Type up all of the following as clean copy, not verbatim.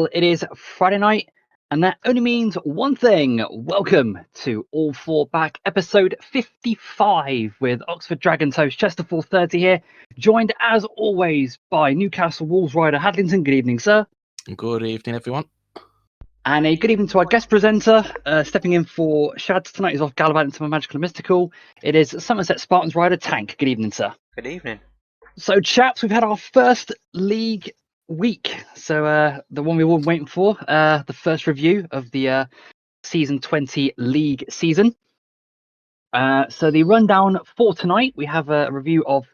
Well, it is Friday night, and that only means one thing. Welcome to All Four Back, episode 55, with Oxford Dragons host Chester 430 here, joined as always by Newcastle Wolves rider Hadlington. Good evening, sir. Good evening, everyone. And a good evening to our guest presenter, stepping in for Shads tonight. He's off gallivanting to my magical and mystical. It is Somerset Spartans rider Tank. Good evening, sir. Good evening. So, chaps, we've had our first league week. So, the one we were waiting for, the first review of the season 20 league season. So, the rundown for tonight, we have a review of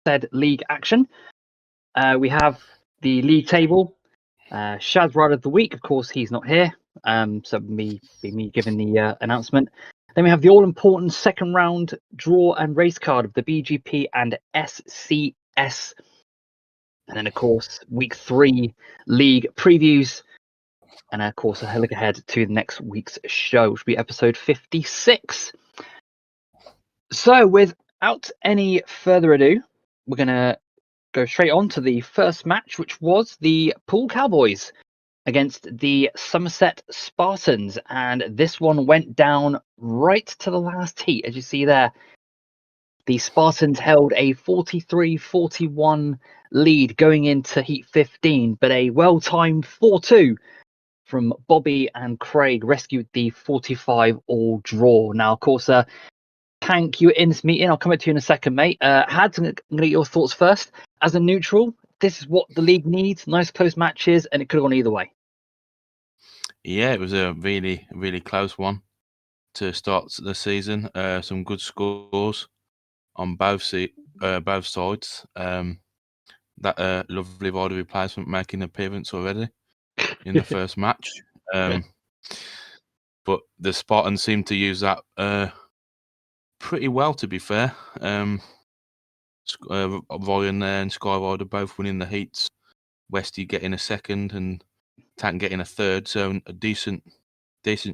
said league action. We have the league table. Shaz Rider of the Week, of course, he's not here. So, me giving the announcement. Then we have the all-important second round draw and race card of the BGP and SCS. And then, of course, week 3 league previews. And, of course, a look ahead to next week's show, which will be episode 56. So, without any further ado, we're going to go straight on to the first match, which was the Poole Cowboys against the Somerset Spartans. And this one went down right to the last heat, as you see there. The Spartans held a 43-41 lead going into Heat 15, but a well-timed 4-2 from Bobby and Craig rescued the 45-all draw. Now, of course, Tank, you were in this meeting. I'll come back to you in a second, mate. Hads, I'm going to get your thoughts first. As a neutral, this is what the league needs. Nice close matches, and it could have gone either way. Yeah, it was a really, really close one to start the season. Some good scores on both sides. That lovely rider replacement making an appearance already in the first match. But the Spartans seemed to use that pretty well, to be fair. Ryan and Skyrider both winning the heats. Westy getting a second and Tank getting a third. So a decent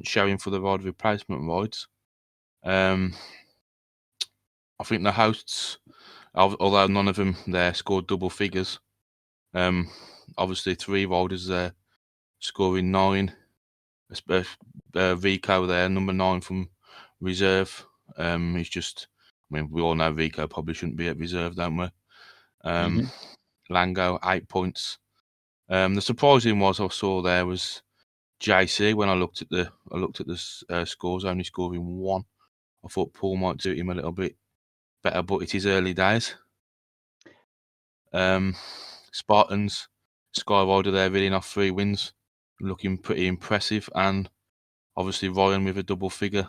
showing for the rider replacement rides. I think the hosts, although none of them there scored double figures, obviously 3 riders there scoring 9. Rico there, number 9 from reserve. He's just, I mean, we all know Rico probably shouldn't be at reserve, don't we? Lango, 8 points. The surprising was I saw there was JC when I looked at the scores, only scoring 1. I thought Paul might do him a little bit better, but it is early days. Spartans, Skyrider there reeling off 3 wins, looking pretty impressive, and obviously Ryan with a double figure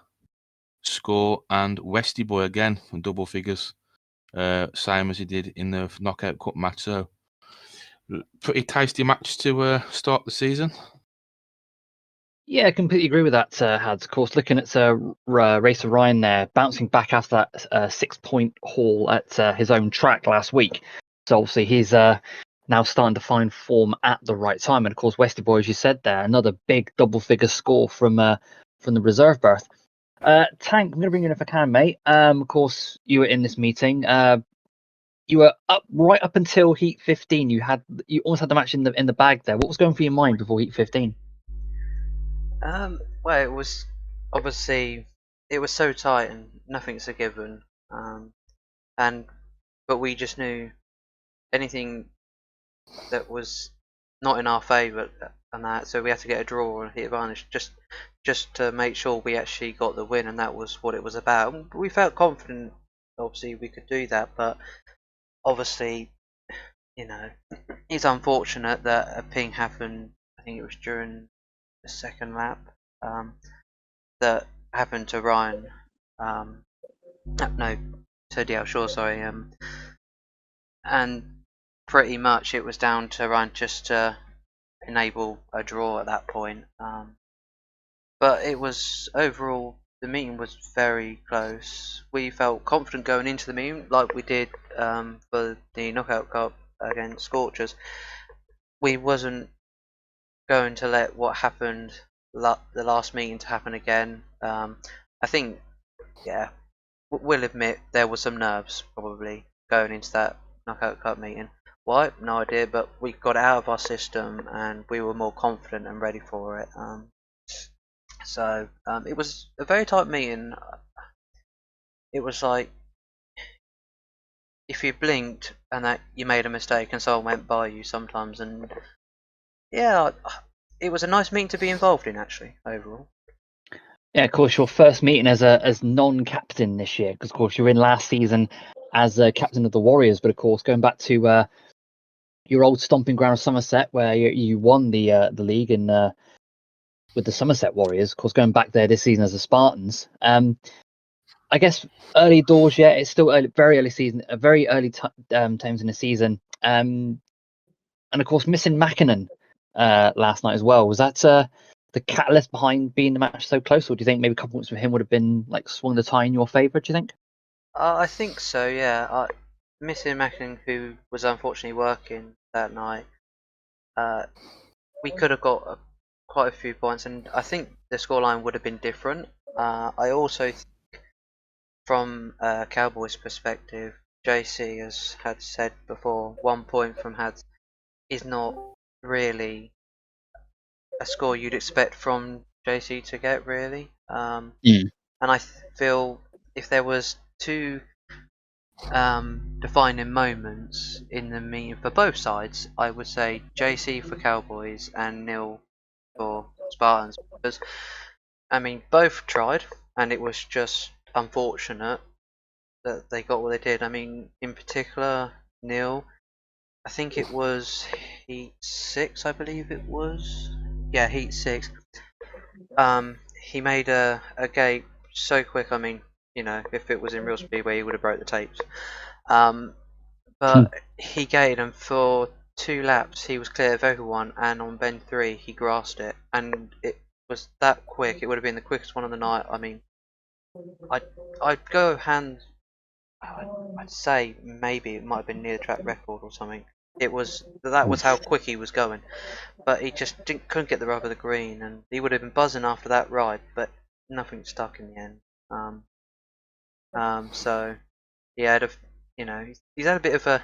score, and Westy Boy again on double figures, same as he did in the knockout cup match. So pretty tasty match to start the season. Yeah, I completely agree with that, Hads. Of course, looking at Racer Ryan there, bouncing back after that 6-point haul at his own track last week. So obviously he's now starting to find form at the right time. And of course, Westy Boy, as you said there, another big double-figure score from the reserve berth. Tank, I'm going to bring you in if I can, mate. Of course, you were in this meeting. You were right up until Heat 15. You almost had the match in the bag there. What was going through your mind before Heat 15? Well, it was obviously it was so tight and nothing's a given. But we just knew anything that was not in our favour and that, so we had to get a draw and hit advantage just to make sure we actually got the win, and that was what it was about. And we felt confident, obviously, we could do that, but obviously, you know, it's unfortunate that a ping happened. I think it was during the second lap that happened to Ryan. No, to DL Shaw, sorry. And pretty much it was down to Ryan just to enable a draw at that point. But it was overall, the meeting was very close. We felt confident going into the meeting, like we did for the knockout cup against Scorchers. We wasn't going to let what happened the last meeting to happen again. I think, yeah, we'll admit there was some nerves probably going into that knockout cup meeting. Why? No idea, but we got it out of our system and we were more confident and ready for it. So it was a very tight meeting. It was like if you blinked and that you made a mistake and someone went by you sometimes, and yeah, it was a nice meeting to be involved in actually overall. Yeah, of course, your first meeting as non-captain this year, because of course you're in last season as captain of the Warriors, but of course going back to your old stomping ground of Somerset, where you won the league in with the Somerset Warriors. Of course, going back there this season as the Spartans. I guess early doors yet. It's still early, very early season, very early times in the season. And of course, missing Mackinnon last night as well. Was that the catalyst behind being the match so close, or do you think maybe a couple points from him would have been like swung the tie in your favour? Do you think? I think so. Yeah, missing Mackin, who was unfortunately working that night, we could have got quite a few points, and I think the scoreline would have been different. I also from Cowboys' perspective, JC, as had said before, 1 point from had is not really a score you'd expect from JC to get, really. And I feel if there was two defining moments in the meeting for both sides, I would say JC for Cowboys and Neil for Spartans, because I mean both tried, and it was just unfortunate that they got what they did. I mean, in particular, Neil, I think it was Heat 6, I believe it was. Yeah, Heat 6. He made a gate so quick. I mean, you know, if it was in real speedway, he would have broke the tapes. But he gated, and for 2 laps, he was clear of everyone. And on bend 3, he grasped it, and it was that quick. It would have been the quickest one of the night. I mean, I'd go hand. I'd say maybe it might have been near the track record or something. That was how quick he was going, but he just couldn't get the rub of the green, and he would have been buzzing after that ride, but nothing stuck in the end. So yeah, he's had a bit of a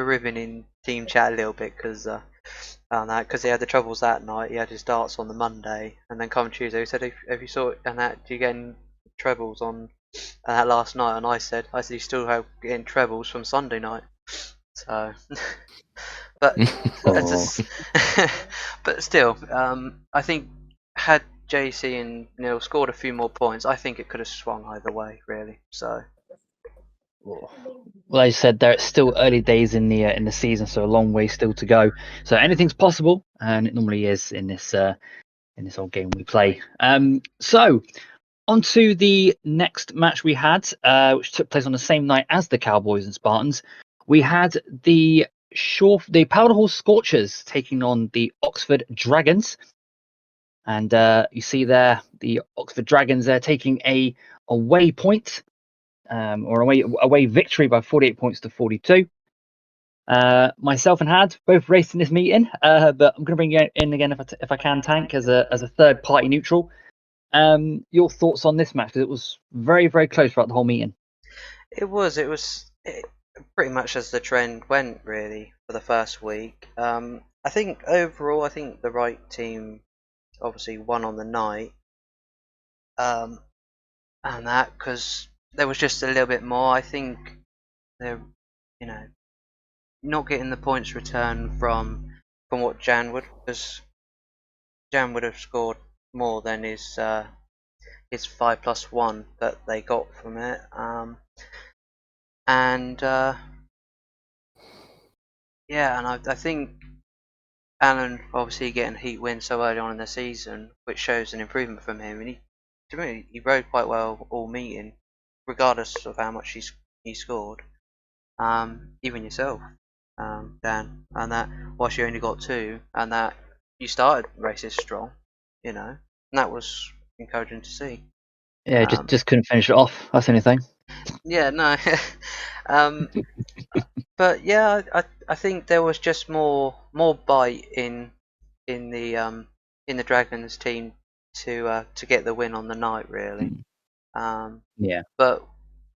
ribbon in team chat a little bit because he had the troubles that night. He had his darts on the Monday, and then come Tuesday, he said, "Have you saw it? And that do you get any trebles on that last night?" And I said he's still getting trebles from Sunday night. So, but but still, I think had JC and Neil scored a few more points, I think it could have swung either way, really. So. Well, as I said, there it's still early days in the season, so a long way still to go. So anything's possible, and it normally is in this old game we play. So on to the next match we had, which took place on the same night as the Cowboys and Spartans. We had the Powder Hall Scorchers taking on the Oxford Dragons, and you see there the Oxford Dragons there taking a away point. Or away victory by 48 points to 42. Myself and Had both raced in this meeting, but I'm going to bring you in again if I can, Tank, as a third party neutral. Your thoughts on this match, because it was very, very close throughout the whole meeting. It was pretty much as the trend went, really, for the first week. I think overall, the right team obviously won on the night, and that because there was just a little bit more. I think they're, not getting the points return from what Jan would, because Jan would have scored more than his 5+1 that they got from it. And yeah, and I think Alan obviously getting Heat win so early on in the season, which shows an improvement from him. And to me, he rode quite well all meeting, regardless of how much he scored. Even yourself, Dan, and that whilst you only got 2, and that you started races strong, and that was encouraging to see. Yeah, just couldn't finish it off. That's the only thing. Yeah, no. But yeah, I think there was just more bite in the Dragons team to get the win on the night, really. Yeah. But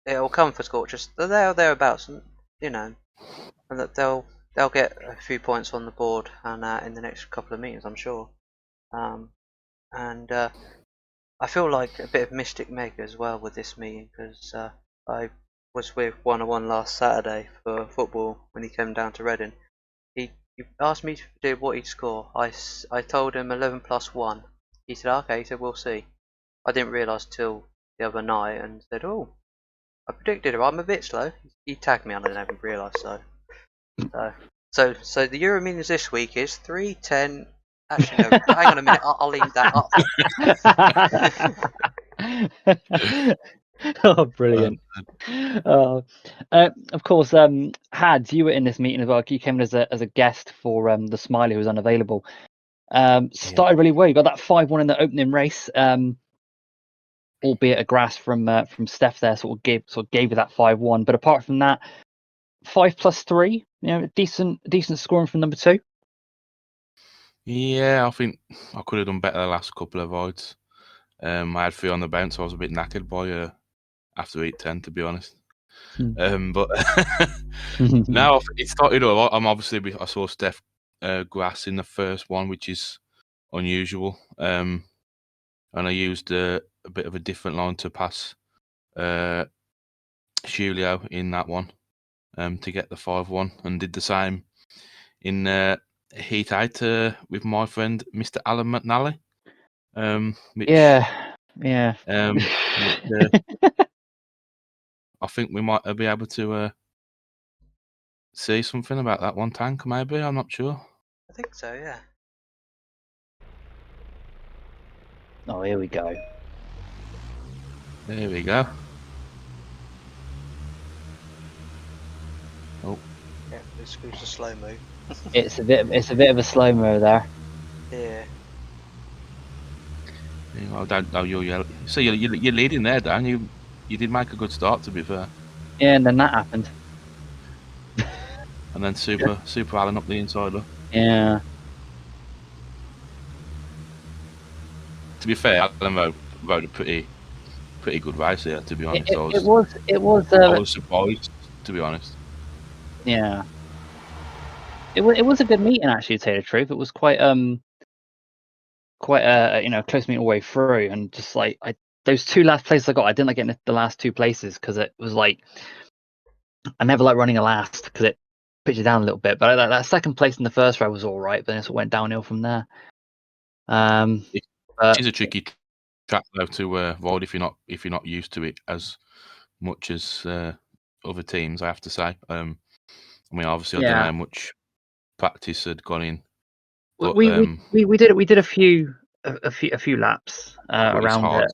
it'll come for Scorchers. They're thereabouts, and that they'll they'll get a few points on the board and in the next couple of meetings, I'm sure. And I feel like a bit of Mystic Meg as well with this meeting because I was with 101 last Saturday for football when he came down to Reading. He asked me to do what he'd score. I told him 11 plus 1. He said, okay, he said, we'll see. I didn't realise till the other night and said, oh, I predicted it, I'm a bit slow. He tagged me and I didn't even realise, so the Euro meetings this week is 3, 10. Actually, no, hang on a minute, I'll leave that up. Oh, brilliant. Of course, Hads, you were in this meeting as well. You came in as a guest for the Smiley, who was unavailable. Started really well. You got that 5-1 in the opening race, albeit a grass from Steph there, sort of gave you that 5-1. But apart from that, 5 plus 3, decent scoring from number 2. Yeah, I think I could have done better the last couple of voids. I had 3 on the bounce, so I was a bit knackered by after 8-10, to be honest. But now it started off. I saw Steph grass in the first one, which is unusual. And I used a bit of a different line to pass Julio in that one to get the 5-1, and did the same in Heat 8 with my friend Mr. Alan McNally. Which, yeah. I think we might be able to see something about that one tank, maybe. I'm not sure. I think so, yeah. Oh, here we go. There we go. Oh. Yeah, it's a slow mo. It's a bit of a slow mo there. Yeah. I don't know you're yelling. So you're leading there, Dan. You did make a good start, to be fair. Yeah, and then that happened. And then Super Alan up the inside. Look. Yeah. To be fair, Alan rode a pretty good race here. To be honest, It was. I was surprised, to be honest. Yeah. It was a good meeting, actually, to tell you the truth. It was quite a close meeting all the way through, and just like those 2 last places I got, I didn't like getting the last 2 places because it was like I never like running a last because it puts you down a little bit. But that second place in the first row was all right, but then it went downhill from there. It is a tricky track though to ride if you're not used to it as much as other teams. I have to say. I mean, obviously, I don't know how much practice had gone in. But, we did a few laps around hard,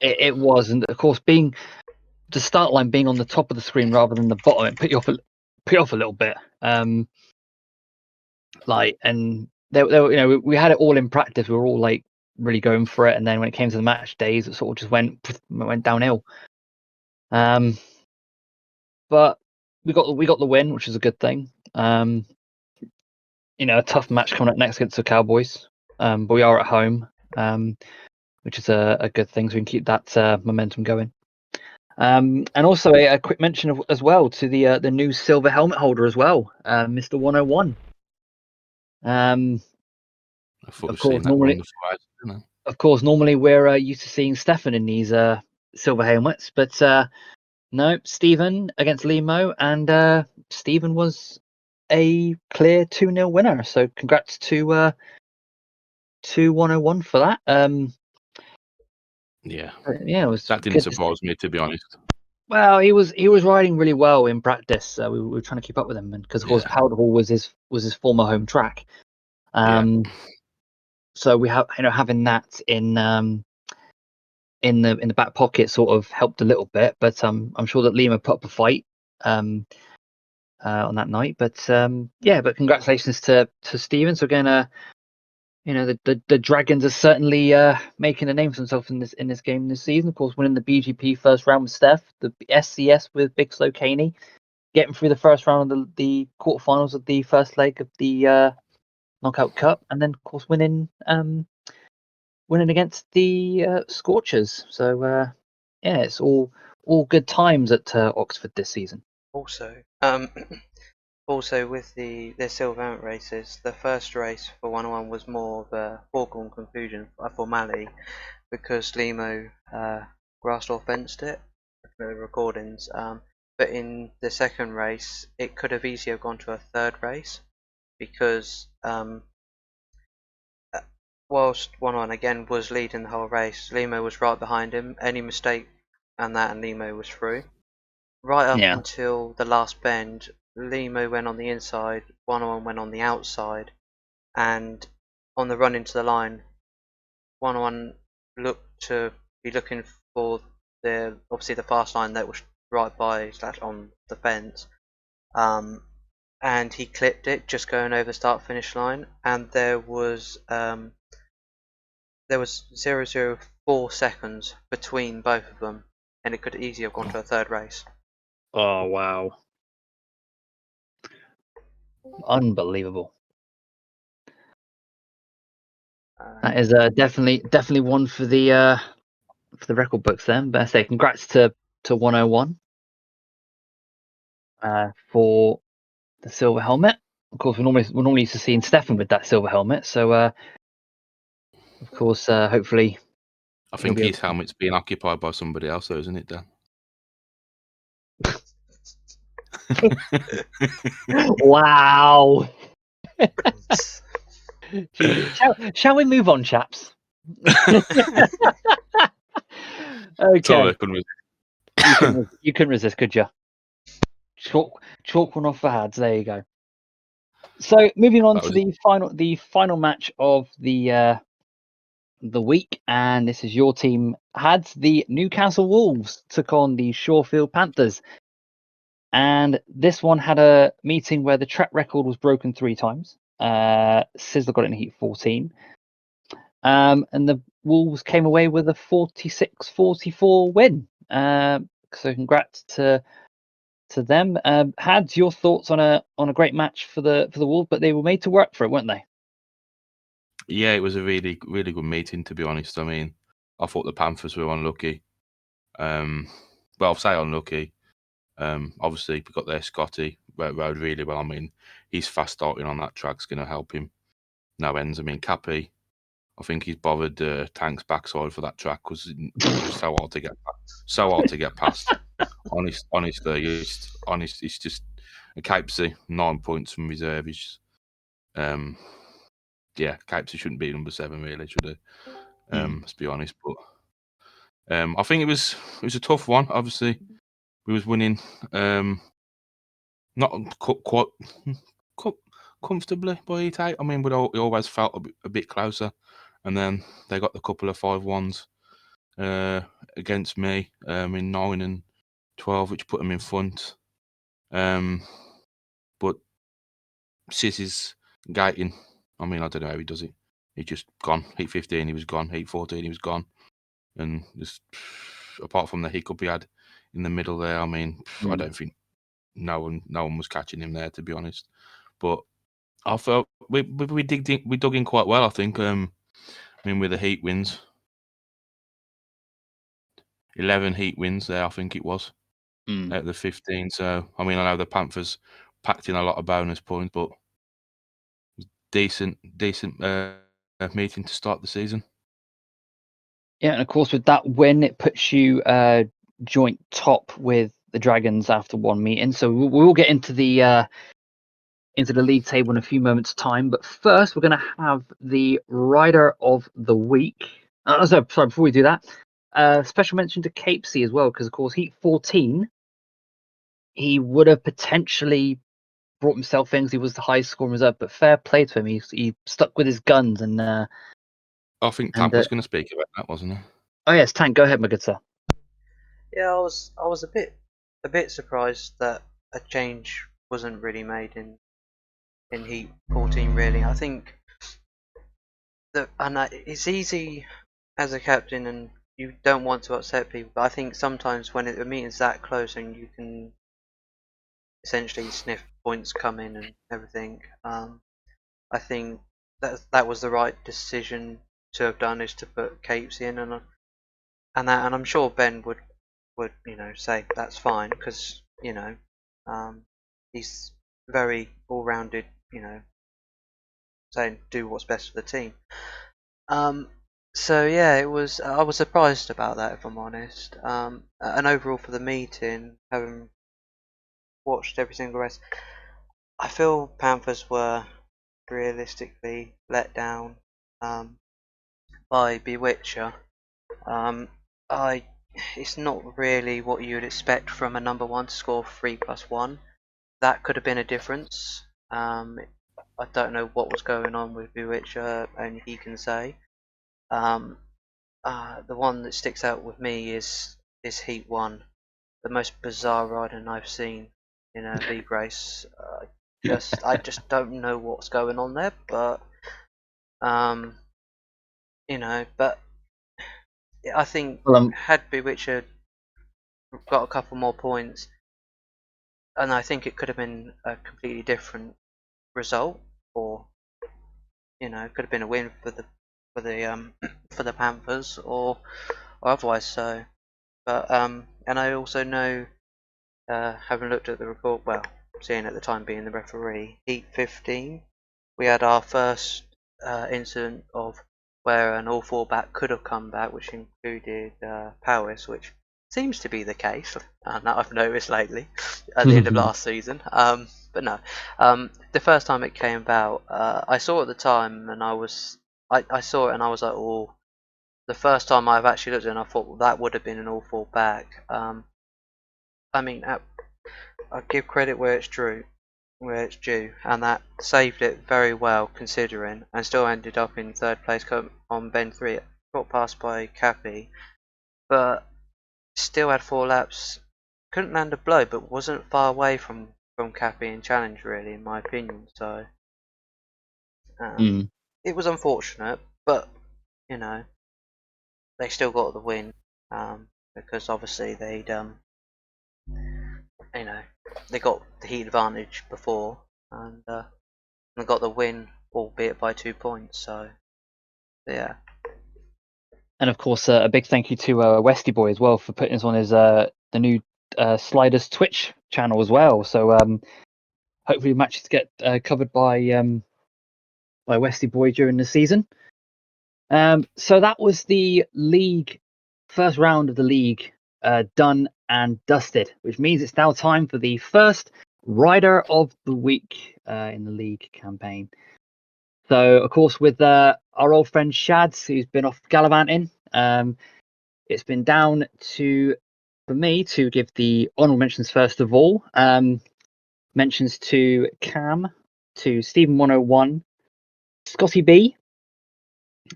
it. It was, and of course, being the start line being on the top of the screen rather than the bottom, it put you off a little bit. And there, we had it all in practice. We were all like really going for it, and then when it came to the match days, it sort of just went downhill. But we got the win, which is a good thing. A tough match coming up next against the Cowboys, but we are at home, which is a good thing, so we can keep that momentum going. And also a quick mention as well to the new silver helmet holder as well, Mr. 101. Of course, normally we're used to seeing Stefan in these silver helmets, but no, Stephen against Limo, and Stephen was a clear 2-0 winner. So congrats to 101 for that. Yeah, it was. That didn't surprise me, to be honest. Well, he was riding really well in practice. We were trying to keep up with him, because of course Powderhall was his former home track. So we have having that in the back pocket sort of helped a little bit, but I'm sure that Lima put up a fight on that night. But but congratulations to Steven. So again, the Dragons are certainly making a name for themselves in this game this season. Of course, winning the BGP first round with Steph, the SCS with Big Slow Caney, getting through the first round of the quarterfinals of the first leg of the Knockout Cup, and then of course winning against the Scorchers. So it's all good times at Oxford this season. Also, Also, with the silver helmet races, the first race for 101 was more of a foregone conclusion, a formality, because Limo grassed or fenced it for the recordings. But in the second race, it could have easily gone to a third race because whilst 101 again was leading the whole race, Limo was right behind him. Any mistake and Limo was through. Right up Yeah. until the last bend, Limo went on the inside, 101 went on the outside, and on the run into the line, 101 looked to be looking for obviously the fast line that was right by / on the fence, and he clipped it just going over the start finish line, and there was 0.004 seconds between both of them, and it could easily have gone to a third race. Oh wow. Unbelievable. That is definitely one for the record books then. But I say congrats to 101 for the silver helmet. Of course, we're normally used to seeing Stefan with that silver helmet. So of course, hopefully, I he'll think be his helmet's being occupied by somebody else, though, isn't it, Dan? Wow. Gee, shall we move on, chaps? Okay. You couldn't resist, could you? Chalk one off for Hads. There you go. So moving on to the final match of the week, and this is your team Hads. The Newcastle Wolves took on the Shawfield Panthers, and this one had a meeting where the track record was broken 3 times. Sizzler got it in heat 14. And the Wolves came away with a 46-44 win. So congrats to them. Hads, your thoughts on a great match for the Wolves, but they were made to work for it, weren't they? Yeah, it was a really, really good meeting, to be honest. I mean, I thought the Panthers were unlucky. Well, I'll say unlucky. Obviously, we got there Scotty, rode really well. I mean, he's fast starting on that track's going to help him. No ends. I mean, Cappy, I think he's bothered Tank's backside for that track because it was so hard to get past. Honestly, it's just a Capesy, 9 points from reserve. Yeah, Capesy shouldn't be number 7, really, should he? Let's be honest. But I think it was a tough one. Obviously, we was winning, not quite comfortably by 8. I mean, we always felt a bit closer, and then they got the couple of 5-1s against me in 9 and 12, which put them in front. But Sissy's gating, I mean, I don't know how he does it. He's just gone. Heat 15, he was gone. Heat 14, he was gone. And just apart from the hiccup he had in the middle there, I mean, I don't think no one was catching him there, to be honest. But I felt we dug in quite well, I think. I mean, with the heat wins, 11 heat wins there, I think it was, out of the 15. So, I mean, I know the Panthers packed in a lot of bonus points, but decent meeting to start the season. Yeah, and of course with that win, it puts you joint top with the Dragons after one meeting. So we will get into the league table in a few moments' time. But first, we're going to have the Rider of the Week. Sorry, before we do that, special mention to Capesy as well, because of course Heat 14, he would have potentially brought himself in because he was the highest scoring reserve. But fair play to him, he stuck with his guns and. I think Tank was going to speak about that, wasn't he? Oh yes, Tank, go ahead, my good sir. Yeah, I was a bit surprised that a change wasn't really made in Heat 14. Really, I think it's easy as a captain, and you don't want to upset people. But I think sometimes when the meeting's that close and you can essentially sniff points come in and everything, I think that was the right decision to have done, is to put Capes in, and I'm sure Ben would say that's fine, because he's very all-rounded, saying do what's best for the team. So yeah, it was. I was surprised about that, if I'm honest. And overall for the meeting, having watched every single race, I feel Panthers were realistically let down by Bewitcher. It's not really what you'd expect from a number one to score 3+1. That could have been a difference. I don't know what was going on with Bewitcher, only he can say. The one that sticks out with me is Heat 1, the most bizarre riding I've seen in a league race. I just don't know what's going on there, but but I think had Bewitcher got a couple more points, and I think it could have been a completely different result, or it could have been a win for the Panthers, or otherwise so. But and I also know, having looked at the report, seeing at the time being the referee, Heat 15, we had our first incident of where an all-4 back could have come back, which included Powis, which seems to be the case, that I've noticed lately at the end of last season. But no, the first time it came about, I saw it at the time, and I saw it and I was like, oh. The first time I've actually looked at it, and I thought that would have been an all-4 back. I mean, I give credit where it's due, and that saved it very well considering, and still ended up in third place on bend 3. Got passed by Cappy, but still had 4 laps. Couldn't land a blow, but wasn't far away from Cappy in challenge, really, in my opinion. So it was unfortunate, but they still got the win, because obviously they got the heat advantage before, and they got the win, albeit by 2 points. So yeah. And of course, a big thank you to Westy Boy as well for putting us on his the new Sliders Twitch channel as well. So hopefully matches get covered by Westy Boy during the season. So that was the league, first round of the league done and dusted, which means it's now time for the first Rider of the Week in the league campaign. So, of course, with our old friend Shads, who's been off gallivanting, it's been down for me to give the honourable mentions first of all. Mentions to Cam, to Stephen 101, Scotty B,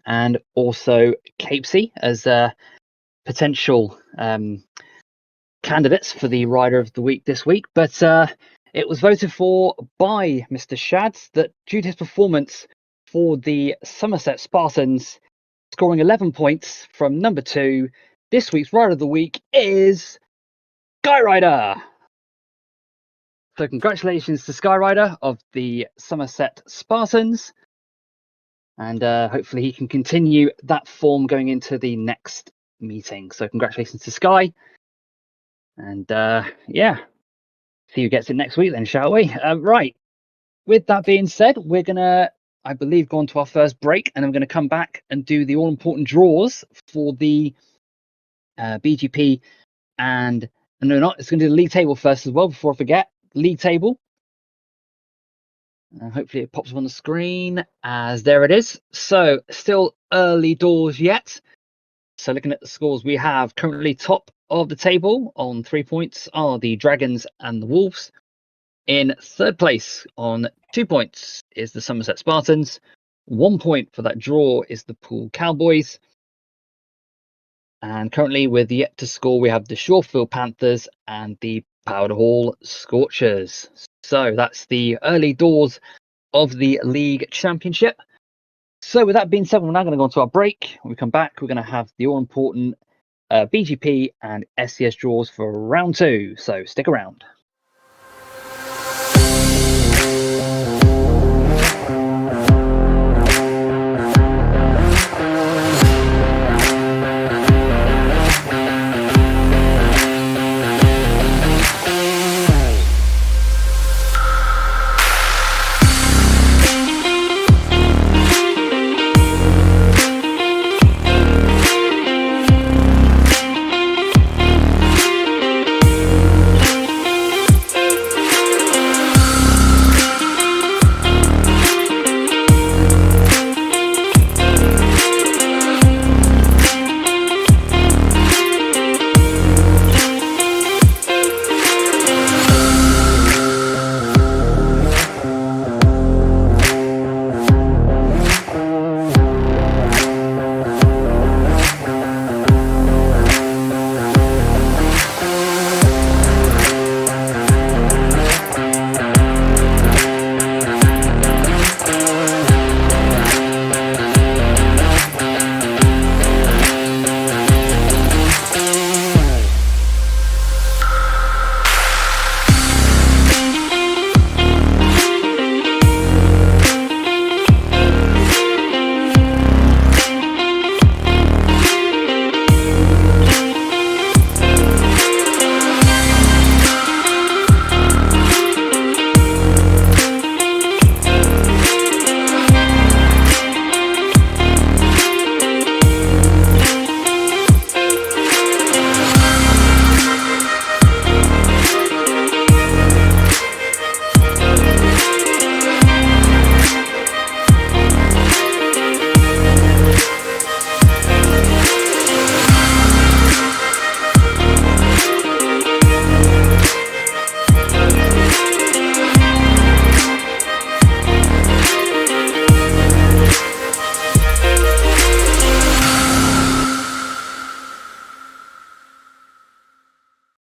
and also Capesy as potential candidates for the Rider of the Week this week. But it was voted for by Mr. Shads that due to his performance for the Somerset Spartans, scoring 11 points from number 2, this week's Rider of the Week is Skyrider. So congratulations to Skyrider of the Somerset Spartans. And hopefully he can continue that form going into the next meeting. So congratulations to Sky. And yeah, see who gets it next week then, shall we? Right. With that being said, we're going to, I believe, go on to our first break. And then we're going to come back and do the all-important draws for the BGP. And no, not. It's going to do the league table first as well, before I forget. League table. Hopefully it pops up on the screen, as there it is. So still early doors yet. So looking at the scores, we have currently top of the table on 3 points are the Dragons and the Wolves. In third place on 2 points is the Somerset Spartans. 1 point for that draw is the Poole Cowboys. And currently with yet to score, we have the Shawfield Panthers and the Powder Hall Scorchers. So that's the early doors of the league championship. So with that being said, we're now going to go on to our break. When we come back, we're going to have the all-important BGP and SCS draws for round 2. So stick around.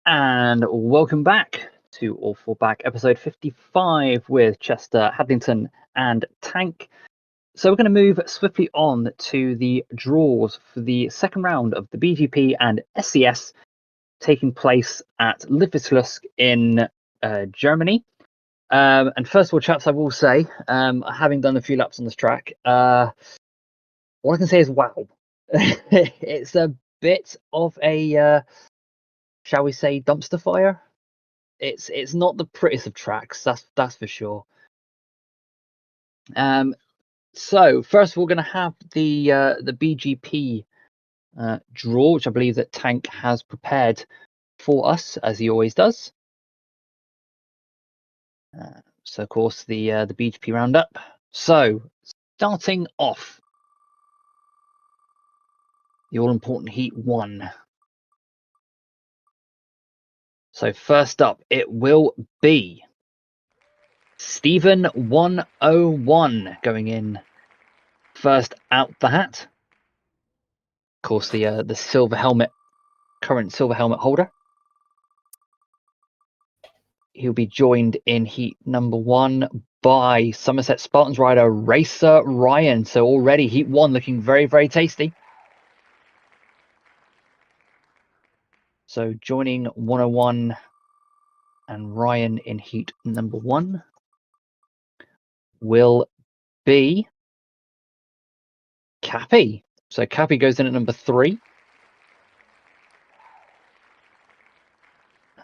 And welcome back to All Four Back, episode 55 with Chester, Hadlington, and Tank. So we're going to move swiftly on to the draws for the second round of the BGP and SCS taking place at Liverpool in Germany. And first of all, chaps, I will say, having done a few laps on this track, all I can say is wow. It's a bit of a, shall we say, dumpster fire. It's not the prettiest of tracks, that's for sure. So first of all, we're going to have the BGP draw, which I believe that Tank has prepared for us, as he always does. So of course the BGP roundup. So starting off, the all important Heat 1. So first up, it will be Stephen 101 going in first out the hat. Of course, the silver helmet, current silver helmet holder. He'll be joined in heat number 1 by Somerset Spartans rider Racer Ryan. So already heat 1 looking very, very tasty. So joining 101 and Ryan in heat number 1 will be Cappy. So Cappy goes in at number 3.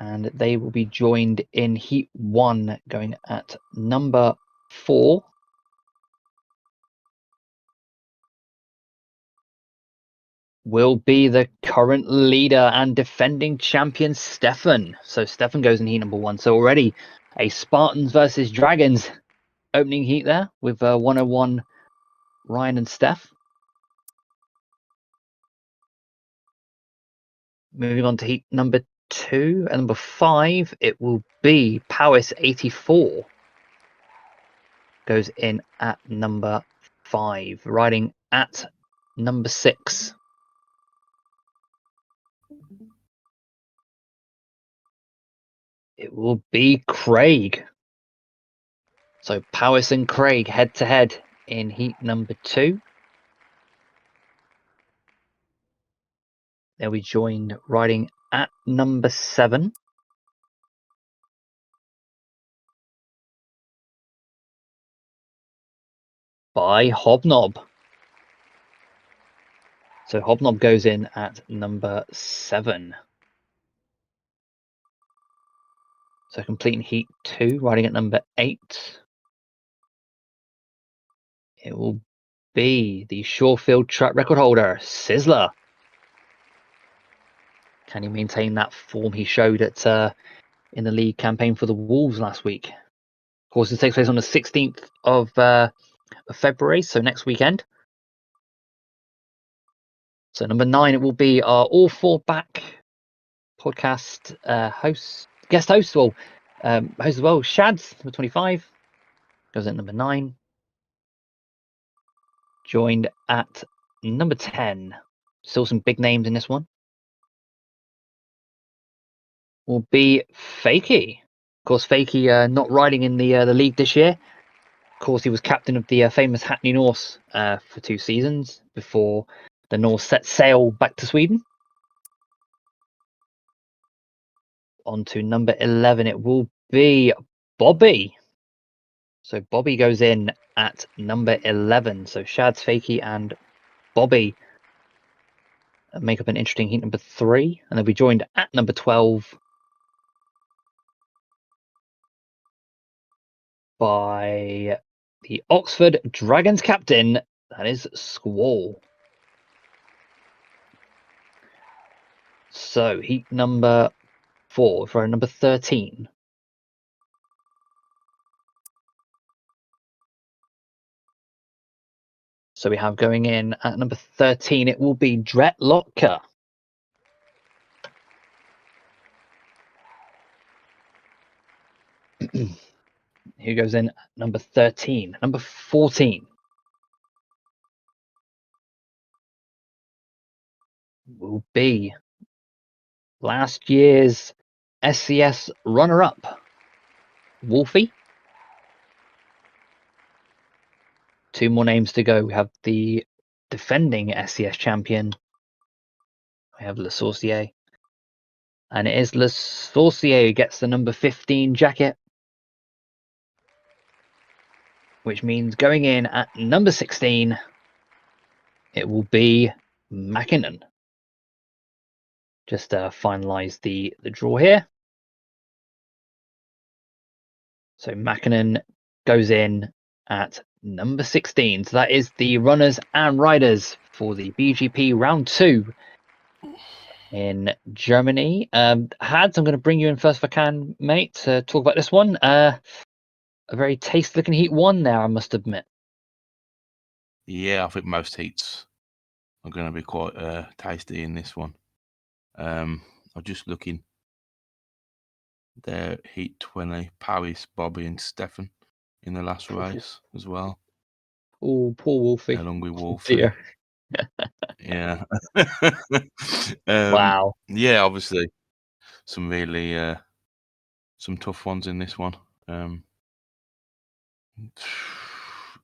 And they will be joined in heat 1 going at number 4. Will be the current leader and defending champion Stefan. So Stefan goes in heat number 1. So already a Spartans versus Dragons opening heat there with 101 Ryan and Steph. Moving on to heat number 2 and number 5, it will be Powis 84 goes in at number 5, riding at number 6. It will be Craig. So Powis and Craig head to head in heat number 2. They'll be joined riding at number 7 by Hobnob. So Hobnob goes in at number 7. So completing heat 2, riding at number 8. It will be the Shorefield track record holder, Sizzler. Can he maintain that form he showed at in the league campaign for the Wolves last week? Of course, it takes place on the 16th of February, so next weekend. So number 9, it will be our All Four Back podcast guest host, host as well, Shads, number 25, goes at number 9. Joined at number 10. Still some big names in this one. Will be Fakey. Of course, Fakey not riding in the league this year. Of course, he was captain of the famous Hackney Norse for 2 seasons before the Norse set sail back to Sweden. On to number 11, it will be Bobby. So Bobby goes in at number 11. So Shads, Fakey, and Bobby make up an interesting heat number 3. And they'll be joined at number 12 by the Oxford Dragons captain, that is Squall. So heat number 4 for number 13. So we have going in at number 13, it will be Dret Lotka. Who goes in at number 13. Number 14 will be last year's SCS runner-up, Wolfie. 2 more names to go. We have the defending SCS champion. We have Le Sorcier. And it is Le Sorcier who gets the number 15 jacket. Which means going in at number 16, it will be Mackinnon. Just finalise the draw here. So Mackinnon goes in at number 16. So that is the runners and riders for the BGP round 2 in Germany. Hads, I'm going to bring you in first if I can, mate, to talk about this one. A very tasty looking heat 1 there, I must admit. Yeah, I think most heats are going to be quite tasty in this one. I'm just looking. There, Heat 20, Paris, Bobby, and Stefan in the last race as well. Oh, poor Wolfie. Along with Wolfie. Dear. Yeah. Wow. Yeah, obviously, some really some tough ones in this one.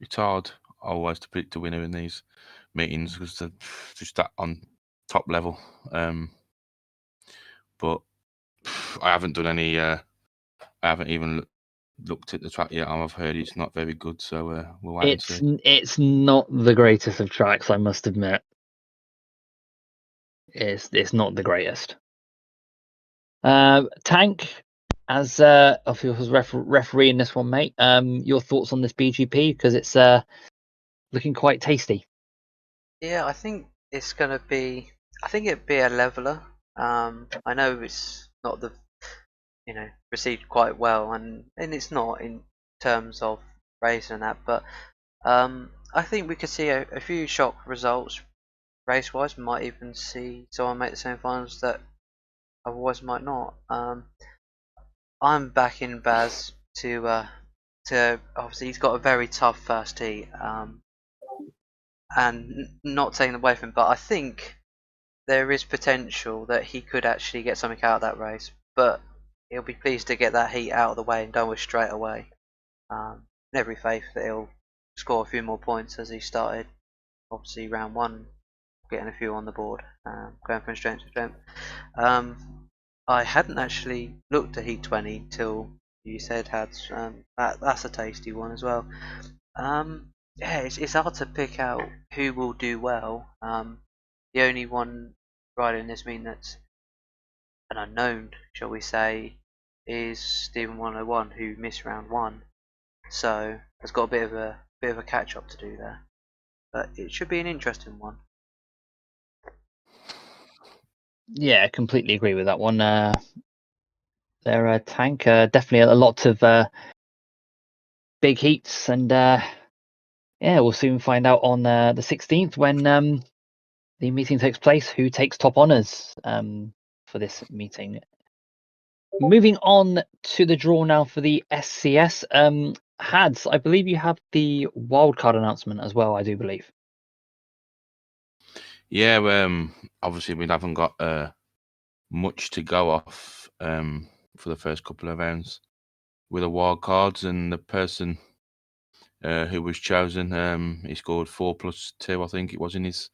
It's hard always to pick the winner in these meetings because they're just that on top level. But I haven't done any. I haven't even looked at the track yet. I've heard it's not very good, so we'll wait and see. It's not the greatest of tracks, I must admit. It's not the greatest. Tank, as of yours referee in this one, mate. Your thoughts on this BGP, because it's looking quite tasty. Yeah, I think it's gonna be. I think it'd be a leveler. I know it's not the, received quite well, and it's not in terms of racing and that, but I think we could see a few shock results race-wise. We might even see someone make the semi-finals that otherwise might not. I'm backing Baz to obviously he's got a very tough first heat, and not taking away from him, but I think there is potential that he could actually get something out of that race, but he'll be pleased to get that heat out of the way and done with straight away. In every faith that he'll score a few more points as he started, obviously round 1, getting a few on the board, going from strength to strength. I hadn't actually looked at Heat 20 till you said Hads. That's a tasty one as well. Yeah, it's hard to pick out who will do well. The only one rider in this meeting that's an unknown, shall we say, is Stephen 101, who missed round 1. So has got a bit of a catch up to do there. But it should be an interesting one. Yeah, completely agree with that one. They're a tank. Definitely a lot of big heats, and yeah, we'll soon find out on the 16th when the meeting takes place. Who takes top honors for this meeting? Moving on to the draw now for the SCS. Hads, I believe you have the wildcard announcement as well. I do believe. Yeah, obviously we haven't got much to go off for the first couple of rounds with the wild cards, and the person who was chosen, he scored 4+2, I think it was, in his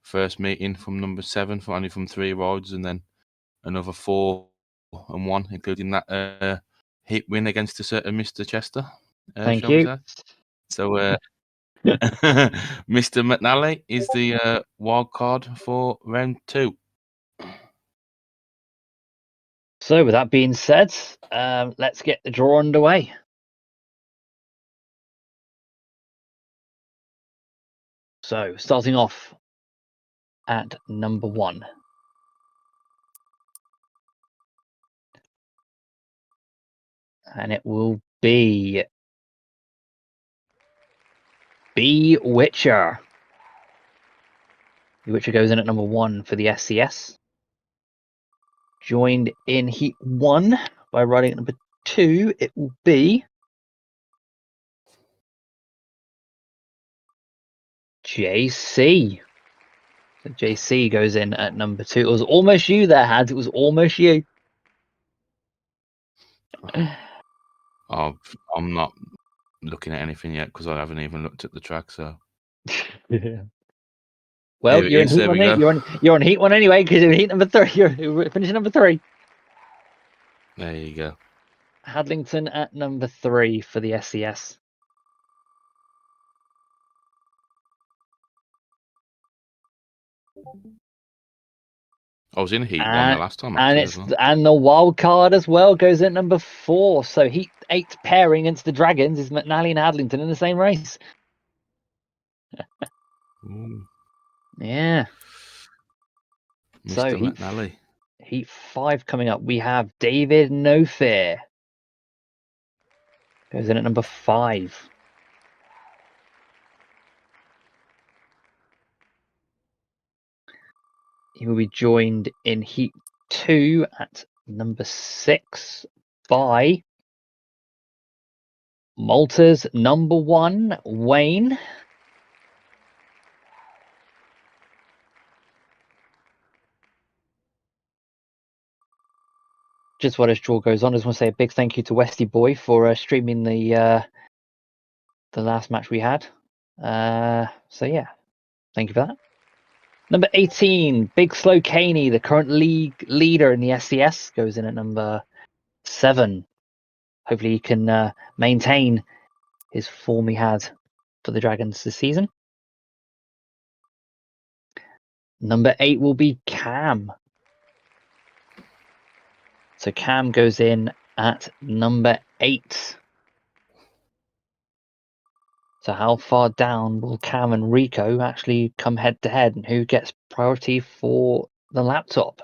first meeting from number 7, only from 3 rides, and then another 4 and 1, including that hit win against a certain Mr. Chester. Thank you. So, Mr. McNally is the wild card for round 2. So, with that being said, let's get the draw underway. So, starting off at number 1. And it will be Bewitcher. Bewitcher goes in at number 1 for the SCS. Joined in Heat 1 by riding at number 2, it will be JC. So JC goes in at number 2. It was almost you there, Hads. It was almost you. I'm not looking at anything yet because I haven't even looked at the track. So Yeah. Well, here it you're in is, heat there we one. go. You're on heat one anyway because you're heat number 3. You're finishing number 3. There you go. Hadlington at number 3 for the SES. I was in heat 1 the last time And actually it's as well. and the wild card as well goes at number 4. So heat 8 pairing against the Dragons is McNally and Hadlington in the same race. Ooh, Yeah. Mr. So McNally. heat 5 coming up. We have David No Fear. Goes in at number 5. He will be joined in heat 2 at number 6 by Malta's number 1, Wayne. Just while this draw goes on, I just want to say a big thank you to Westy Boy for streaming the last match we had. So yeah, thank you for that. Number 18, Big Slow Caney, the current league leader in the SCS, goes in at number 7. Hopefully he can maintain his form he had for the Dragons this season. Number 8 will be Cam. So Cam goes in at number 8. So how far down will Cam and Rico actually come head to head, and who gets priority for the laptop?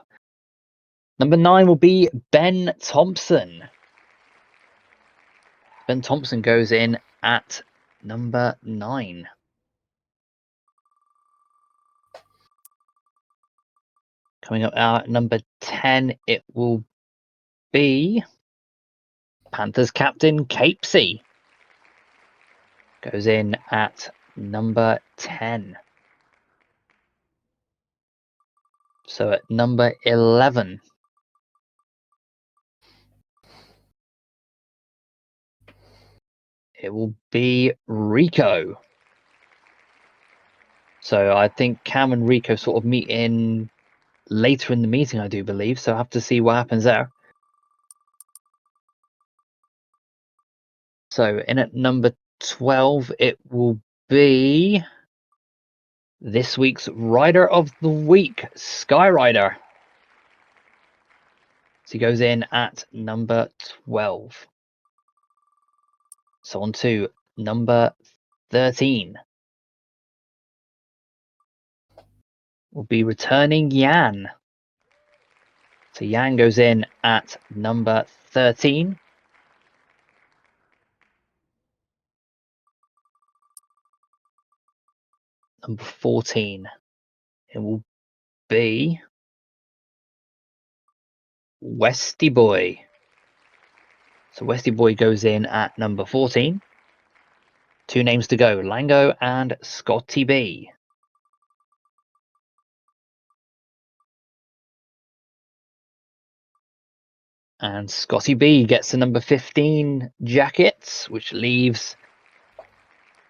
Number 9 will be Ben Thompson. Ben Thompson goes in at number 9. Coming up at number 10, it will be Panthers captain Capesy. Goes in at number 10. So at number 11, it will be Rico. So I think Cam and Rico sort of meet in later in the meeting, I do believe. So I have to see what happens there. So in at number 12, it will be this week's Rider of the Week, Skyrider. So he goes in at number 12. So on to number 13. Will be returning Yan. So Yan goes in at number 13. Number 14. It will be Westy Boy. So Westy Boy goes in at number 14. 2 names to go, Lango and Scotty B. And Scotty B gets the number 15 jacket, which leaves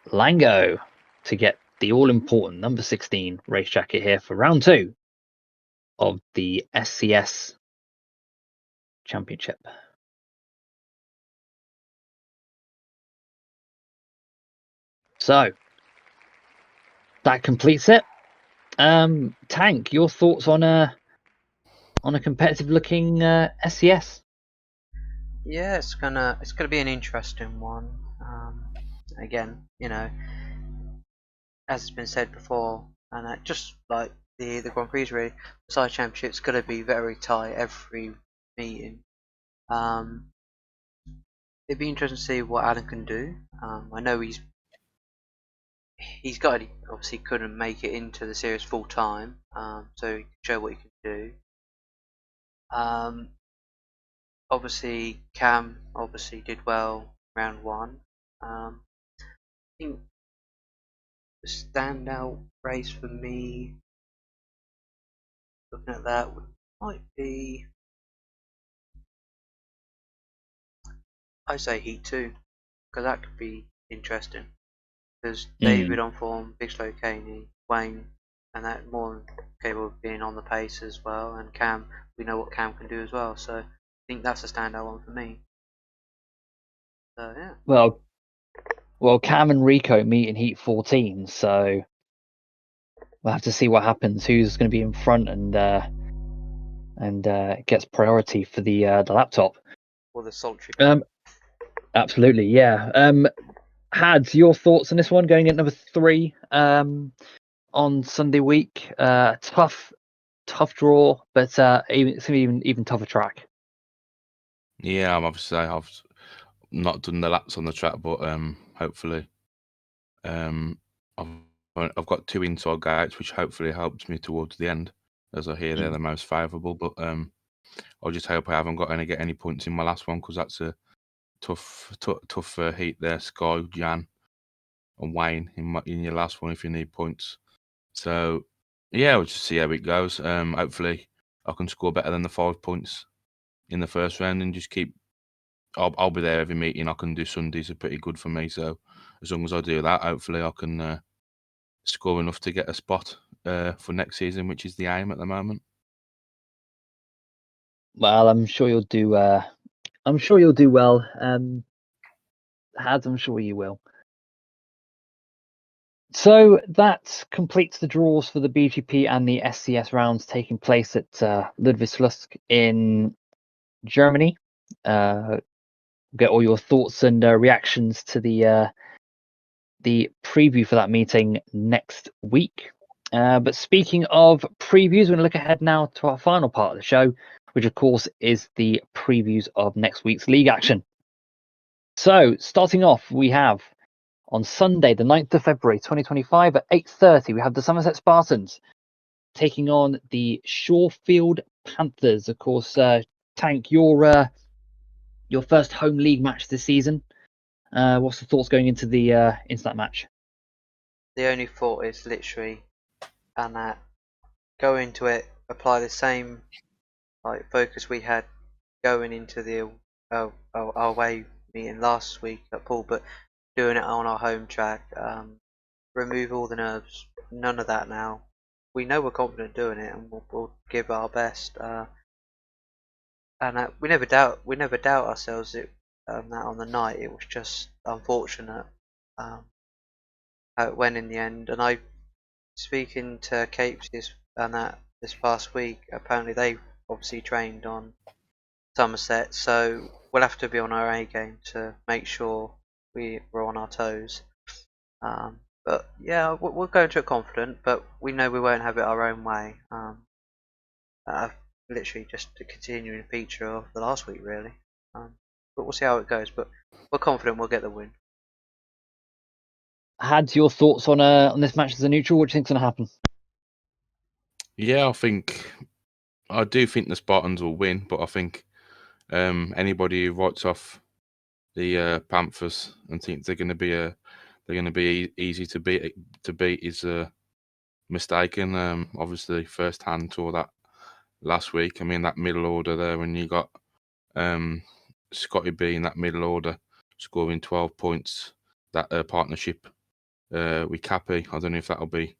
Lango to get the all-important number 16 race jacket here for round 2 of the SCS Championship. So that completes it. Tank, your thoughts on a competitive-looking SCS? Yeah, it's gonna be an interesting one. Again, as has been said before, and just like the Grand Prix, really, the side championship's gonna be very tight every meeting. It'd be interesting to see what Adam can do. I know he's got obviously couldn't make it into the series full time, so he can show what he can do. Obviously Cam obviously did well round 1. I think the standout race for me, looking at that, might be I say Heat 2, because that could be interesting. Because Mm. David on form, Big Slow Caney, Wayne, and that more than capable of being on the pace as well. And Cam, we know what Cam can do as well. So I think that's a standout one for me. So yeah. Well, Cam and Rico meet in Heat 14, so we'll have to see what happens. Who's going to be in front and gets priority for the laptop. Or the sultry. Absolutely, yeah. Hads, your thoughts on this one going at number 3 on Sunday week? Tough draw, but it's going to be even tougher track. Yeah, I've not done the laps on the track, but hopefully, I've got 2 inside gates, which hopefully helps me towards the end, as I hear they're the most favourable. But I just hope I haven't got to get any points in my last one, because that's a tough heat there. Sky, Jan, and Wayne in your last one if you need points. So yeah, we'll just see how it goes. Hopefully, I can score better than the 5 points in the first round and just keep. I'll be there every meeting. I can do Sundays are pretty good for me. So as long as I do that, hopefully I can score enough to get a spot for next season, which is the aim at the moment. Well, I'm sure you'll do. I'm sure you'll do well. Hads, I'm sure you will. So that completes the draws for the BGP and the SCS rounds taking place at Ludwigslust in Germany. Get all your thoughts and reactions to the preview for that meeting next week. But speaking of previews, we're going to look ahead now to our final part of the show, which of course is the previews of next week's league action. So starting off, we have on Sunday, the 9th of February 2025 at 8:30, we have the Somerset Spartans taking on the Shorefield Panthers. Of course, Tank, your first home league match this season. What's the thoughts going into that match? The only thought is literally, and that go into it, apply the same focus we had going into the our away meeting last week at Poole, but doing it on our home track. Remove all the nerves. None of that now. We know we're confident doing it, and we'll give our best. And we never doubt ourselves that on the night. It was just unfortunate how it went in the end. And I speaking to Capes this past week. Apparently they obviously trained on Somerset, so we'll have to be on our A game to make sure we're on our toes. But yeah, we'll go into it confident, but we know we won't have it our own way. Literally just a continuing feature of the last week, really. But we'll see how it goes. But we're confident we'll get the win. Had your thoughts on this match as a neutral? What do you think's going to happen? Yeah, I do think the Spartans will win, but I think anybody who writes off the Panthers and thinks they're going to be easy to beat is mistaken. Obviously, first hand saw that last week. I mean, that middle order there, when you got Scotty B in that middle order scoring 12 points, that partnership with Cappy. I don't know if that'll be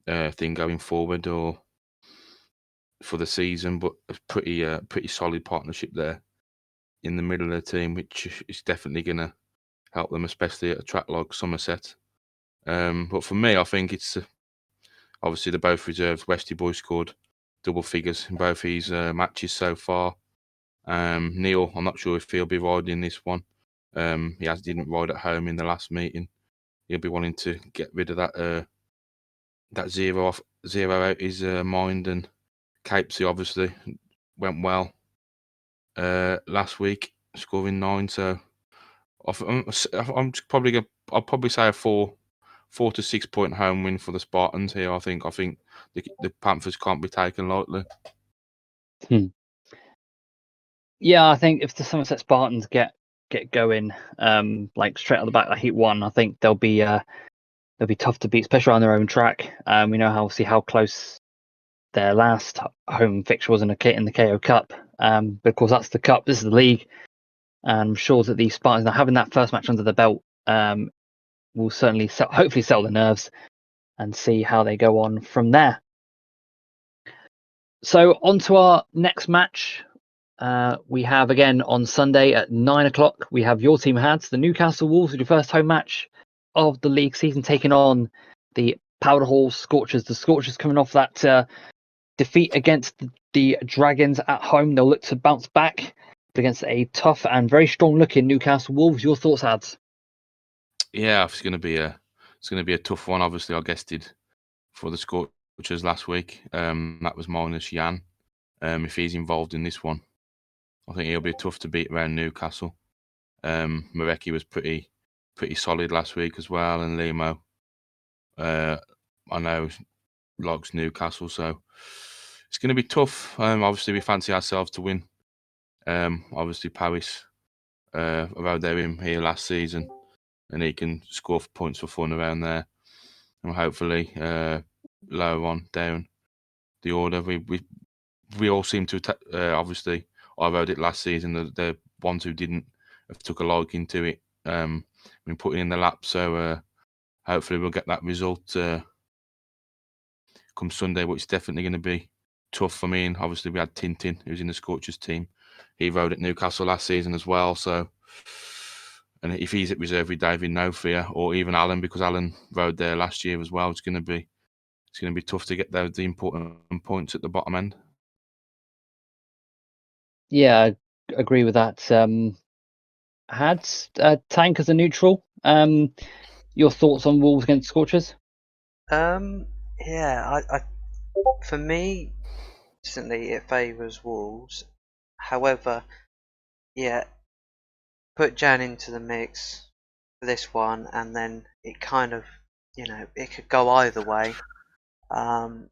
a thing going forward or for the season, but a pretty solid partnership there in the middle of the team, which is definitely going to help them, especially at a track like Somerset. But for me, I think it's obviously they're both reserves. Westy Boy scored double figures in both his matches so far. Neil, I'm not sure if he'll be riding this one. He didn't ride at home in the last meeting. He'll be wanting to get rid of that zero out his mind. And Capesy obviously went well last week, scoring 9. So I'm probably I'll probably say a 4 to 6 point home win for the Spartans here. I think the Panthers can't be taken lightly. Yeah, I think if the Somerset Spartans get going, like straight out the back, like Heat 1, I think they'll be tough to beat, especially on their own track. We know how close their last home fixture was in the KO Cup. But of course, that's the cup. This is the league. And I'm sure that the Spartans, now having that first match under the belt, will certainly hopefully settle the nerves and see how they go on from there. So on to our next match. We have again on Sunday at 9 o'clock. We have your team Hads, the Newcastle Wolves, with your first home match of the league season, taking on the Powder Hall Scorchers. The Scorchers coming off that defeat against the Dragons at home. They'll look to bounce back against a tough and very strong looking Newcastle Wolves. Your thoughts, Hads? Yeah, it's going to be a tough one. Obviously, I guested for the Scorchers last week. That was minus Jan. If he's involved in this one, I think he'll be tough to beat around Newcastle. Marecki was pretty solid last week as well, and Limo, I know, logs Newcastle, so it's going to be tough. Obviously, we fancy ourselves to win. Obviously, Paris around there him here last season, and he can score points for fun around there. And hopefully, lower on down the order, we all seem to obviously. I rode it last season. The ones who didn't have took a liking to it. Been putting in the lap, so hopefully we'll get that result come Sunday, which is definitely going to be tough for me. And obviously we had Tintin, who's in the Scorchers team. He rode at Newcastle last season as well. So, and if he's at reserve with David, no fear, or even Alan, because Alan rode there last year as well. It's going to be tough to get the important points at the bottom end. Yeah, I agree with that. Hads, Tank as a neutral. Your thoughts on Wolves against Scorchers? Yeah, I for me, instantly it favours Wolves. However, yeah, put Jan into the mix for this one, and then it kind of, it could go either way. From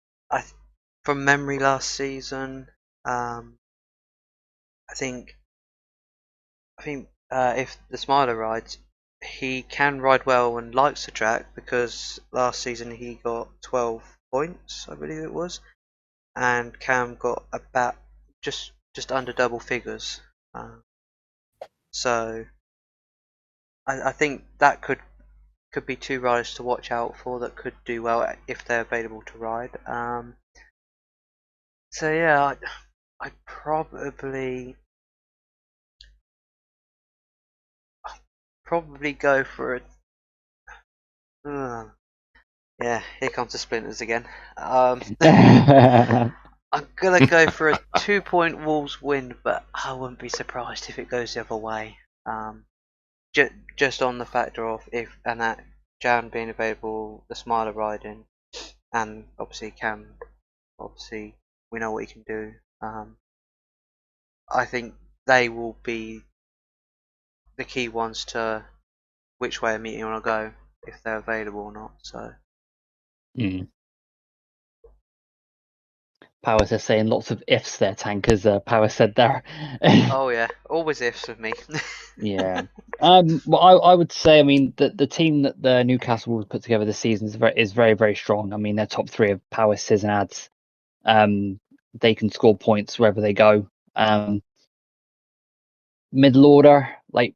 memory last season, I think if the Smiler rides, he can ride well and likes the track, because last season he got 12 points, I believe it was, and Cam got about just under double figures. So I think that could be two riders to watch out for that could do well if they're available to ride. So yeah, I'd probably go for a. Yeah, here comes the splinters again. I'm gonna go for a 2-point Wolves win, but I wouldn't be surprised if it goes the other way. Just on the factor of that Jan being available, the Smiler riding, and obviously Cam. Obviously, we know what he can do. I think they will be the key ones to which way a meeting want to go, if they're available or not. So. Powers is saying lots of ifs there, Tank, as Power said there. Oh yeah, always ifs with me. Yeah. Well, I would say, I mean, the team that the Newcastle Wolves put together this season is very, very strong. I mean, they're top three of Power, Sis, and Ads. They can score points wherever they go. Middle order, like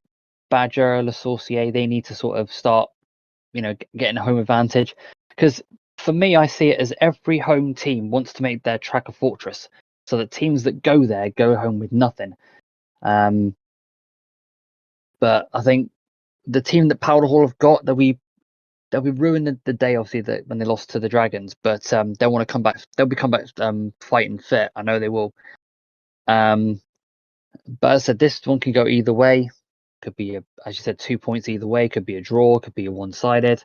Badger, Le Sorcier, they need to sort of start, getting a home advantage. Because for me, I see it as every home team wants to make their track a fortress. So the teams that go there go home with nothing. But I think the team that Powder Hall have got, they'll be ruined the day, obviously, when they lost to the Dragons. But they'll want to come back. They'll be come back fighting fit. I know they will. But as I said, this one can go either way. Could be, as you said, 2 points either way. Could be a draw. Could be a one-sided.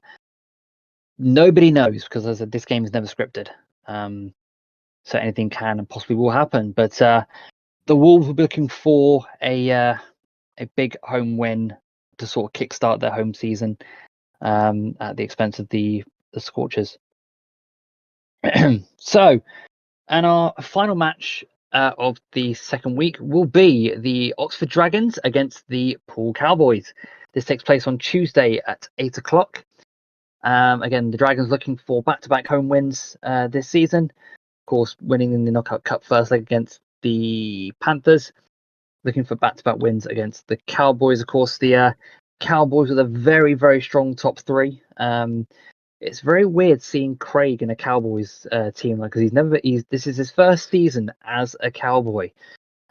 Nobody knows, because as I said, this game is never scripted. So anything can and possibly will happen. But the Wolves will be looking for a big home win to sort of kickstart their home season at the expense of the Scorchers. So, and our final match of the second week will be the Oxford Dragons against the Poole Cowboys. This takes place on Tuesday at 8 o'clock. Again, the Dragons looking for back-to-back home wins this season. Of course, winning in the Knockout Cup first leg against the Panthers, looking for back-to-back wins against the Cowboys. Of course, the Cowboys with a very, very strong top three. It's very weird seeing Craig in a Cowboys team, because this is his first season as a Cowboy.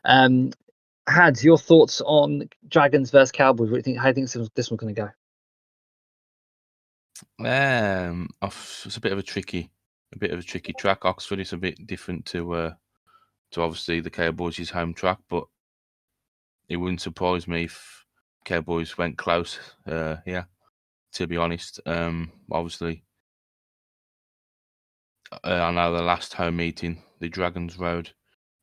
Hads, your thoughts on Dragons versus Cowboys? What do you think? How do you think this one's going to go? It's a bit of a tricky track. Oxford is a bit different to obviously the Cowboys' home track, but it wouldn't surprise me if Cowboys went close here, to be honest. Obviously, I know the last home meeting, the Dragons Road,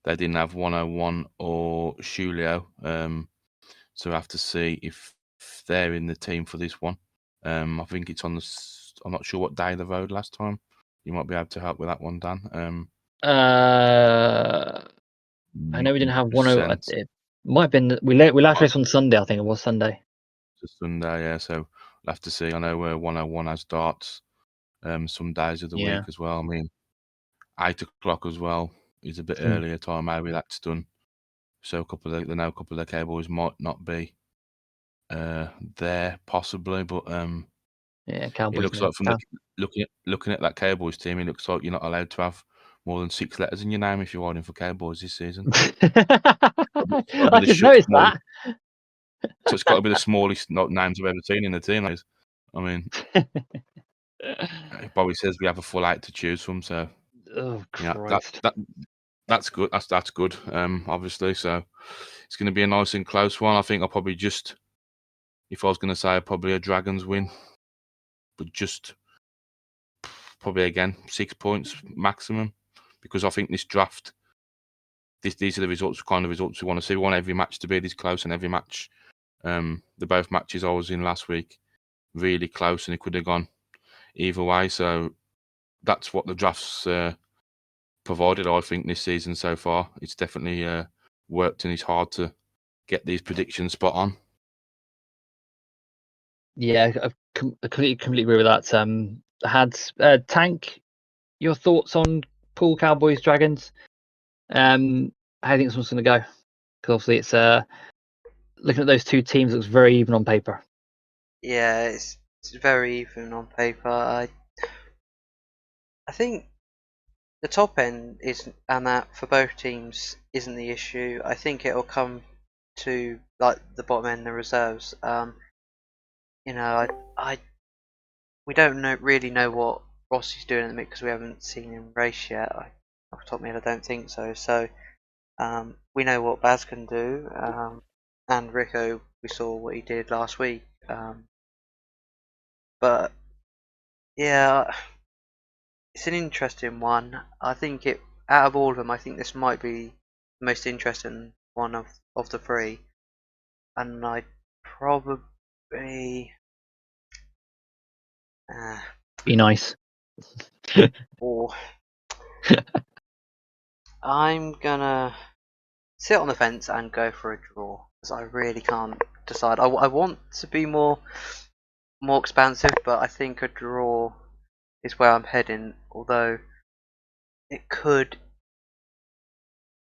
they didn't have 101 or Shulio, so I have to see if they're in the team for this one. I think it's on the. I'm not sure what day they rode last time. You might be able to help with that one, Dan. I know we didn't have 100%. It might have been we last raced on Sunday. I think it was Sunday. It's Sunday, yeah. So we'll have to see. I know 101 has darts some days of the week as well. I mean, 8 o'clock as well is a bit earlier time. Maybe that's done. So a couple of the Cowboys might not be there possibly, but Cowboys. it looks like from looking at that Cowboys team, it looks like you're not allowed to have more than 6 letters in your name if you're riding for Cowboys this season. I just noticed that. So it's got to be the smallest names I've ever seen in the team. I mean, Bobby says we have a full 8 to choose from, so that's good. That's good. Obviously, so it's going to be a nice and close one. I think I'll probably if I was going to say, probably a Dragons win, but just probably again 6 points maximum, because I think this draft, these are the kind of results we want to see. We want every match to be this close, and every match, both matches I was in last week, really close, and it could have gone either way. So that's what the draft's provided, I think, this season so far. It's definitely worked, and it's hard to get these predictions spot on. Yeah, I completely agree with that. Tank, your thoughts on Pool Cowboys Dragons? How do you think this one's going to go? Because obviously, it's looking at those two teams, looks very even on paper. Yeah, it's very even on paper. I think the top end and that for both teams isn't the issue. I think it'll come to like the bottom end, the reserves. We don't really know what Rossi's doing in the mix because we haven't seen him race yet. Off the top of my head, I don't think so. So we know what Baz can do, and Rico, we saw what he did last week. But yeah, it's an interesting one. I think out of all of them, I think this might be the most interesting one of the three, and I'd probably be nice. Or I'm gonna sit on the fence and go for a draw because I really can't decide. I want to be more expansive, but I think a draw is where I'm heading. Although it could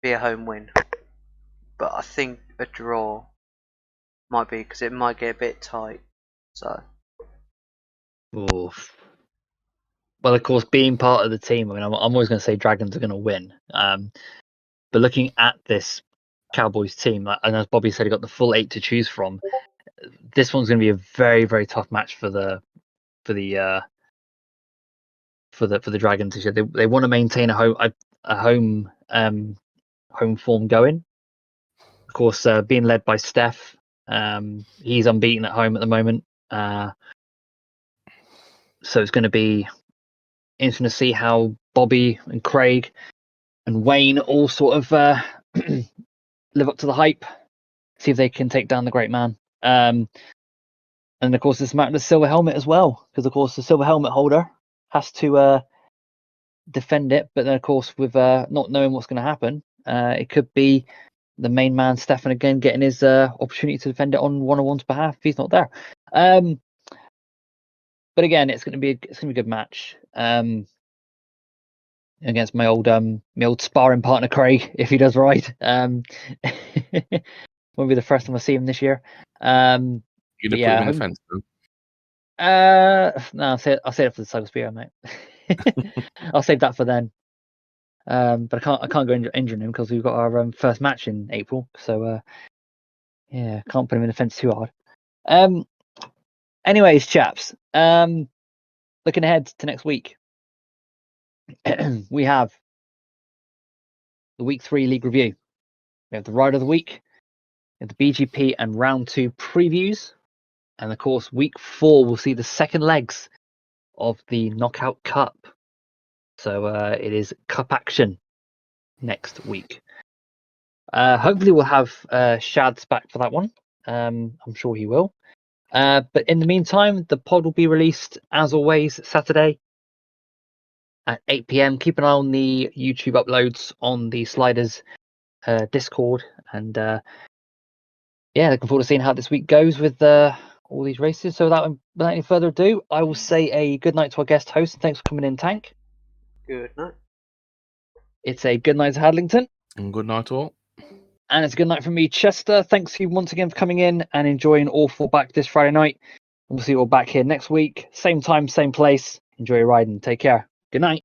be a home win, but I think a draw might be because it might get a bit tight. So. Oof. Well, of course, being part of the team, I mean, I'm always going to say Dragons are going to win. But looking at this Cowboys team, and as Bobby said, he got the full 8 to choose from. This one's going to be a very, very tough match for the Dragons this year. They want to maintain a home form going. Of course, being led by Steph, he's unbeaten at home at the moment. So it's going to be interesting to see how Bobby and Craig and Wayne all sort of live up to the hype. See if they can take down the great man. And of course, this matter of the silver helmet as well, because of course the silver helmet holder has to defend it. But then, of course, with not knowing what's going to happen, it could be the main man, Stefan, again getting his opportunity to defend it on 101's behalf if he's not there. But again, it's going to be a good match. against my old sparring partner Craig if he does ride. Won't be the first time I see him this year. You're gonna But put yeah, him in the fence, though? no, I'll save it for the Cycle Spear, mate. I'll save that for then. But I can't go injuring him because we've got our first match in April. So yeah, can't put him in the fence too hard. Anyways, chaps, looking ahead to next week, we have the week 3 league review. We have the Ride of the Week, we have the BGP and round 2 previews, and of course, week 4 will see the second legs of the Knockout Cup. So it is cup action next week. Hopefully, we'll have Shad's back for that one. I'm sure he will. But in the meantime, the pod will be released as always Saturday at 8 p.m. Keep an eye on the YouTube uploads on the Sliders Discord, and yeah, looking forward to seeing how this week goes with all these races. So without any further ado, I will say a good night to our guest host. Thanks for coming in, Tank. Good night. It's a good night to Hadlington. And good night, all. And it's a good night from me, Chester. Thanks to you once again for coming in and enjoying all 4 back this Friday night. We'll see you all back here next week. Same time, same place. Enjoy your riding. Take care. Good night.